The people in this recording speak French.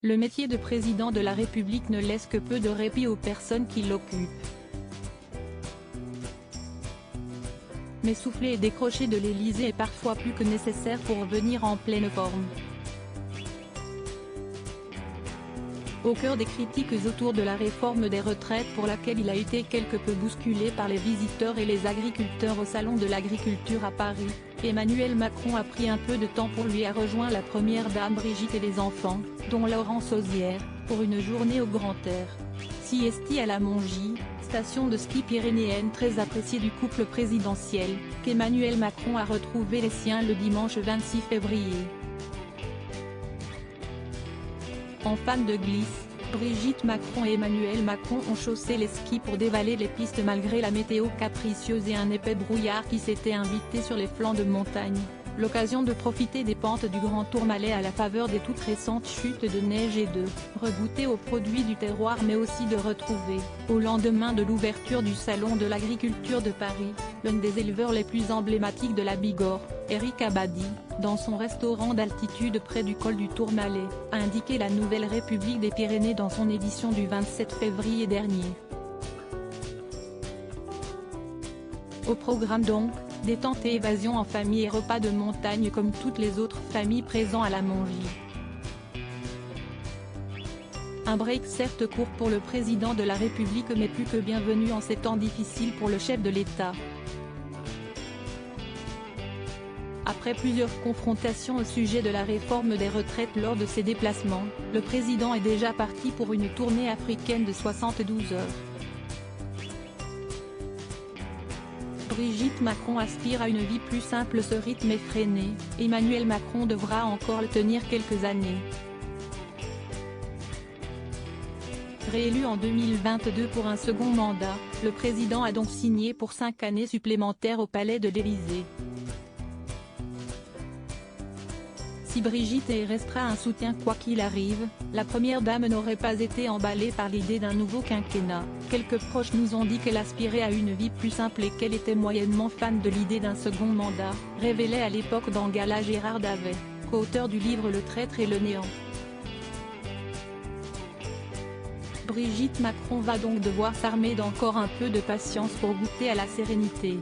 Le métier de président de la République ne laisse que peu de répit aux personnes qui l'occupent. Mais souffler et décrocher de l'Élysée est parfois plus que nécessaire pour revenir en pleine forme. Au cœur des critiques autour de la réforme des retraites pour laquelle il a été quelque peu bousculé par les visiteurs et les agriculteurs au Salon de l'Agriculture à Paris, Emmanuel Macron a pris un peu de temps pour lui a rejoint la première dame Brigitte et les enfants, dont Laurence Auzière, pour une journée au grand air. Siesti à la Mongie, station de ski pyrénéenne très appréciée du couple présidentiel, qu'Emmanuel Macron a retrouvé les siens le dimanche 26 février. En fan de glisse, Brigitte Macron et Emmanuel Macron ont chaussé les skis pour dévaler les pistes malgré la météo capricieuse et un épais brouillard qui s'était invité sur les flancs de montagne. L'occasion de profiter des pentes du Grand Tourmalet à la faveur des toutes récentes chutes de neige et de regoûter aux produits du terroir mais aussi de retrouver, au lendemain de l'ouverture du Salon de l'Agriculture de Paris, l'un des éleveurs les plus emblématiques de la Bigorre, Eric Abadie, dans son restaurant d'altitude près du col du Tourmalet, a indiqué la Nouvelle République des Pyrénées dans son édition du 27 février dernier. Au programme donc, détente et évasion en famille et repas de montagne comme toutes les autres familles présents à la Mongie. Un break certes court pour le président de la République mais plus que bienvenu en ces temps difficiles pour le chef de l'État. Après plusieurs confrontations au sujet de la réforme des retraites lors de ses déplacements, le président est déjà parti pour une tournée africaine de 72 heures. Brigitte Macron aspire à une vie plus simple. Ce rythme effréné, Emmanuel Macron devra encore le tenir quelques années. Réélu en 2022 pour un second mandat, le président a donc signé pour 5 années supplémentaires au palais de l'Élysée. Si Brigitte restera un soutien quoi qu'il arrive, la première dame n'aurait pas été emballée par l'idée d'un nouveau quinquennat. Quelques proches nous ont dit qu'elle aspirait à une vie plus simple et qu'elle était moyennement fan de l'idée d'un second mandat, révélait à l'époque dans Gala Gérard Davet, co-auteur du livre Le traître et le néant. Brigitte Macron va donc devoir s'armer d'encore un peu de patience pour goûter à la sérénité.